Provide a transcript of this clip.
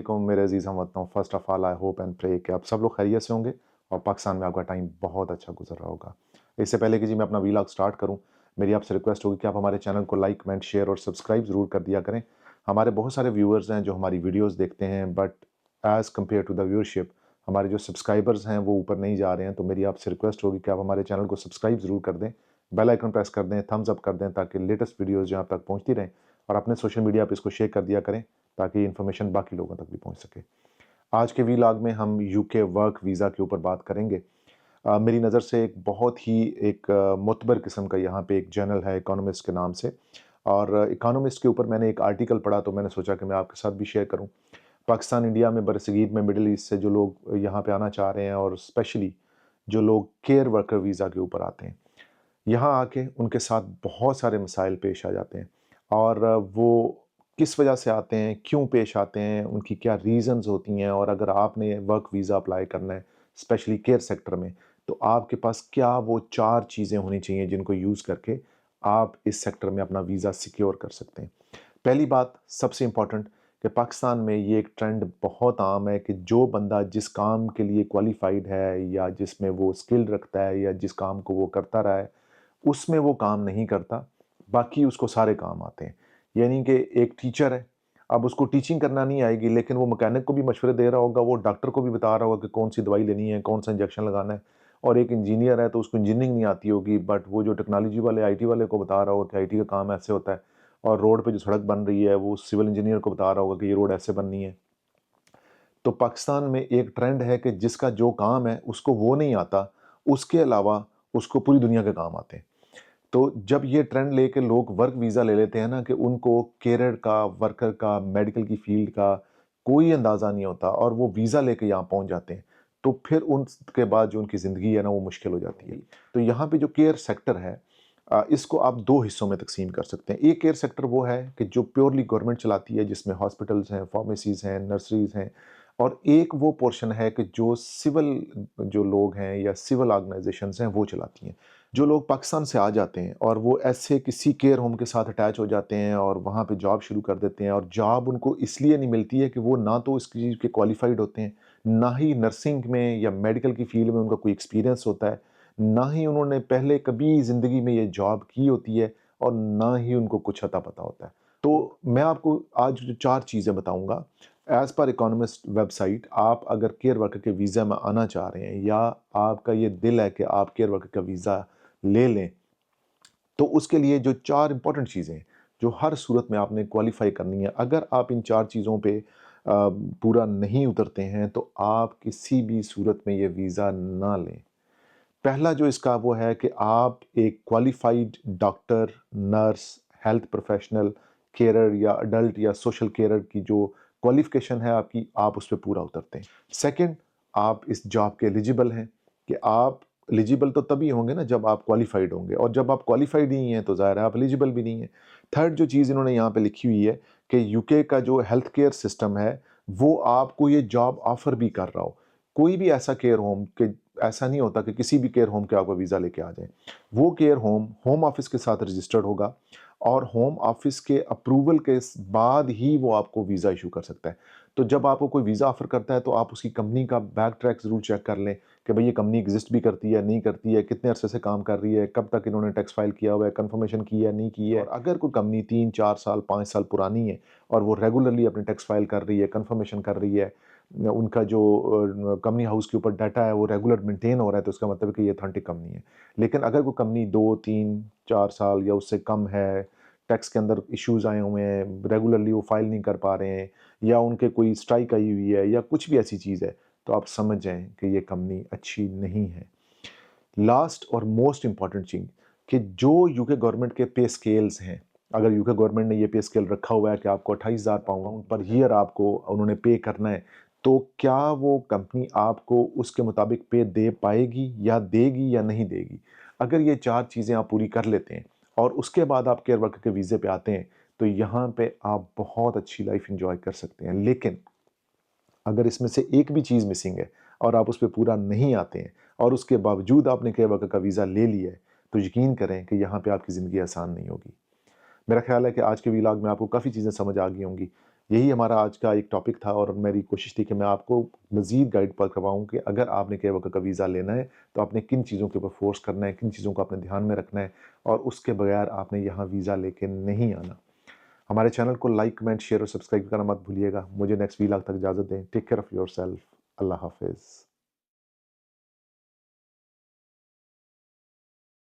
वालेकुम मेरे अजीज़ हमवतनों। First of all I hope and pray कि आप सब लोग खैरियत से होंगे और पाकिस्तान में आपका टाइम बहुत अच्छा गुज़र रहा होगा। इससे पहले कि जी मैं अपना वीलॉग स्टार्ट करूँ, मेरी आपसे रिक्वेस्ट होगी कि आप हमारे चैनल को लाइक, कमेंट, शेयर और सब्सक्राइब ज़रूर कर दिया करें। हमारे बहुत सारे व्यूअर्स हैं जो हमारी वीडियोज़ देखते हैं, but as compare to the viewership हमारे जो सब्सक्राइबर्स हैं वो ऊपर नहीं जा रहे हैं। तो मेरी आपसे रिक्वेस्ट होगी कि आप हमारे चैनल को सब्सक्राइब ज़रूर कर दें, बेल आइकन प्रेस कर दें, थम्स अप कर दें, ताकि लेटेस्ट वीडियोज़ जो आप तक पहुँचती रहें। और अपने सोशल मीडिया पे इसको शेयर कर दिया करें ताकि इन्फॉर्मेशन बाकी लोगों तक भी पहुंच सके। आज के वीलॉग में हम यूके वर्क वीज़ा के ऊपर बात करेंगे। मेरी नज़र से एक बहुत ही एक मुतबर किस्म का यहाँ पे एक जर्नल है इकोनॉमिस्ट के नाम से, और इकोनॉमिस्ट के ऊपर मैंने एक आर्टिकल पढ़ा तो मैंने सोचा कि मैं आपके साथ भी शेयर करूँ। पाकिस्तान, इंडिया में, बरसगीर में, मिडल ईस्ट से जो लोग यहाँ पे आना चाह रहे हैं और स्पेशली जो लोग केयर वर्कर वीज़ा के ऊपर आते हैं, यहाँ आके उनके साथ बहुत सारे मसाइल पेश आ जाते हैं। और वो किस वजह से आते हैं, क्यों पेश आते हैं, उनकी क्या रीज़न्स होती हैं, और अगर आपने वर्क वीज़ा अप्लाई करना है स्पेशली केयर सेक्टर में, तो आपके पास क्या वो 4 चीज़ें होनी चाहिए जिनको यूज़ करके आप इस सेक्टर में अपना वीज़ा सिक्योर कर सकते हैं। पहली बात, सबसे इम्पोर्टेंट, कि पाकिस्तान में ये एक ट्रेंड बहुत आम है कि जो बंदा जिस काम के लिए क्वालिफ़ाइड है या जिसमें वो स्किल रखता है या जिस काम को वो करता रहा है, उसमें वो काम नहीं करता, बाकी उसको सारे काम आते हैं। यानी कि एक टीचर है, अब उसको टीचिंग करना नहीं आएगी, लेकिन वो मैकेनिक को भी मशवरे दे रहा होगा, वो डॉक्टर को भी बता रहा होगा कि कौन-सी दवाई लेनी है, कौन-सा इंजेक्शन लगाना है। और एक इंजीनियर है तो उसको इंजीनियरिंग नहीं आती होगी, बट वो जो टेक्नोलॉजी वाले, आईटी वाले को बता रहा होगा कि आईटी का काम ऐसे होता है। और रोड पे जो सड़क बन रही है, वो सिविल इंजीनियर को बता रहा होगा कि ये रोड ऐसे बननी है। तो पाकिस्तान में एक ट्रेंड है कि जिसका जो काम है, उसको वो नहीं आता, उसके अलावा उसको पूरी दुनिया के काम आते हैं। तो जब ये ट्रेंड लेके लोग वर्क वीज़ा ले लेते हैं ना, कि उनको केरियर का, वर्कर का, मेडिकल की फील्ड का कोई अंदाज़ा नहीं होता और वो वीज़ा लेके यहाँ पहुँच जाते हैं, तो फिर उनके बाद जो उनकी ज़िंदगी है ना, वो मुश्किल हो जाती है। तो यहाँ पे जो केयर सेक्टर है, इसको आप 2 हिस्सों में तक़सीम कर सकते हैं। एक केयर सेक्टर वो है कि जो प्योरली गवर्नमेंट चलाती है, जिसमें हॉस्पिटल्स हैं, फार्मेसीज़ हैं, नर्सरीज़ हैं। और एक वो पोर्शन है कि जो सिविल जो लोग हैं या सिविल ऑर्गेनाइज़ेशंस हैं, वो चलाती हैं। जो लोग पाकिस्तान से आ जाते हैं और वो ऐसे किसी केयर होम के साथ अटैच हो जाते हैं और वहाँ पे जॉब शुरू कर देते हैं, और जॉब उनको इसलिए नहीं मिलती है कि वो ना तो इस चीज़ के क्वालिफ़ाइड होते हैं, ना ही नर्सिंग में या मेडिकल की फ़ील्ड में उनका कोई एक्सपीरियंस होता है, ना ही उन्होंने पहले कभी ज़िंदगी में ये जॉब की होती है, और ना ही उनको कुछ अता पता होता है। तो मैं आपको आज जो 4 चीज़ें बताऊँगा, एज़ पर इकोनॉमिस्ट वेबसाइट, आप अगर केयर वर्कर के वीज़ा में आना चाह रहे हैं या आपका ये दिल है कि आप केयर वर्कर का वीज़ा ले लें, तो उसके लिए जो 4 इंपॉर्टेंट चीज़ें हैं, जो हर सूरत में आपने क्वालिफ़ाई करनी है, अगर आप इन 4 चीज़ों पे पूरा नहीं उतरते हैं, तो आप किसी भी सूरत में ये वीज़ा ना लें। पहला जो इसका वो है कि आप एक qualified doctor, nurse, health professional, carer या एडल्ट या सोशल केयरर की जो क्वालिफ़िकेशन है आपकी, आप उस पे पूरा उतरते हैं। सेकंड, आप इस जॉब के एलिजिबल हैं, कि आप एलिजिबल तो तभी होंगे ना जब आप क्वालिफ़ाइड होंगे, और जब आप क्वालिफ़ाइड ही नहीं हैं तो ज़ाहिर है आप एलिजिबल भी नहीं हैं। थर्ड जो चीज़ इन्होंने यहाँ पे लिखी हुई है कि यूके का जो हेल्थ केयर सिस्टम है, वो आपको ये जॉब ऑफ़र भी कर रहा हो। कोई भी ऐसा केयर होम के ऐसा नहीं होता कि किसी भी केयर होम के आपको वीज़ा लेके आ जाएँ। वो केयर होम होम ऑफ़िस के साथ रजिस्टर्ड होगा, और होम ऑफ़िस के अप्रूवल के बाद ही वो आपको वीज़ा इश्यू कर सकता है। तो जब आपको कोई वीज़ा ऑफ़र करता है, तो आप उसकी कंपनी का बैक ट्रैक ज़रूर चेक कर लें कि भई ये कंपनी एग्ज़िस्ट भी करती है, नहीं करती है, कितने अरसे से काम कर रही है, कब तक इन्होंने टैक्स फ़ाइल किया हुआ है, कन्फर्मेशन की है, नहीं की है। और अगर कोई कंपनी 3, 4 साल, 5 साल पुरानी है और वो रेगुलरली अपनी टैक्स फ़ाइल कर रही है, कन्फर्मेशन कर रही है, उनका जो कंपनी हाउस के ऊपर डाटा है वो रेगुलर मेंटेन हो रहा है, तो इसका मतलब है कि ये ऑथेंटिक कंपनी है। लेकिन अगर कोई कंपनी 2, 3, 4 साल या उससे कम है, टैक्स के अंदर इश्यूज़ आए हुए हैं, रेगुलरली वो फाइल नहीं कर पा रहे हैं, या उनके कोई स्ट्राइक आई हुई है या कुछ भी ऐसी चीज़ है, तो आप समझ जाएँ कि ये कंपनी अच्छी नहीं है। लास्ट और मोस्ट इम्पॉर्टेंट चीज़, कि जो यूके गवर्नमेंट के पे स्केल्स हैं, अगर यूके गवर्नमेंट ने ये पे स्केल रखा हुआ है कि आपको 28,000 पाउंड पर ईयर आपको उन्होंने पे करना है, तो क्या वो कंपनी आपको उसके मुताबिक पे दे पाएगी या देगी या नहीं देगी? अगर ये 4 चीज़ें आप पूरी कर लेते हैं और उसके बाद आप केयर वर्कर के वीज़े पे आते हैं, तो यहाँ पे आप बहुत अच्छी लाइफ़ एन्जॉय कर सकते हैं। लेकिन अगर इसमें से एक भी चीज़ मिसिंग है और आप उस पे पूरा नहीं आते हैं, और उसके बावजूद आपने केयर वर्कर का वीज़ा ले लिया है, तो यकीन करें कि यहाँ पे आपकी ज़िंदगी आसान नहीं होगी। मेरा ख़्याल है कि आज के व्लॉग में आपको काफ़ी चीज़ें समझ आ गई होंगी। यही हमारा आज का एक टॉपिक था और मेरी कोशिश थी कि मैं आपको मज़ीद गाइड पर करवाऊँ कि अगर आपने के का वीज़ा लेना है, तो आपने किन चीज़ों के ऊपर फ़ोर्स करना है, किन चीज़ों को आपने ध्यान में रखना है और उसके बगैर आपने यहाँ वीज़ा लेके नहीं आना। हमारे चैनल को लाइक, कमेंट, शेयर और सब्सक्राइब करना मत भूलिएगा। मुझे नेक्स्ट व्लॉग तक इजाज़त दें। Take care of yourself. अल्लाह हाफ़िज़।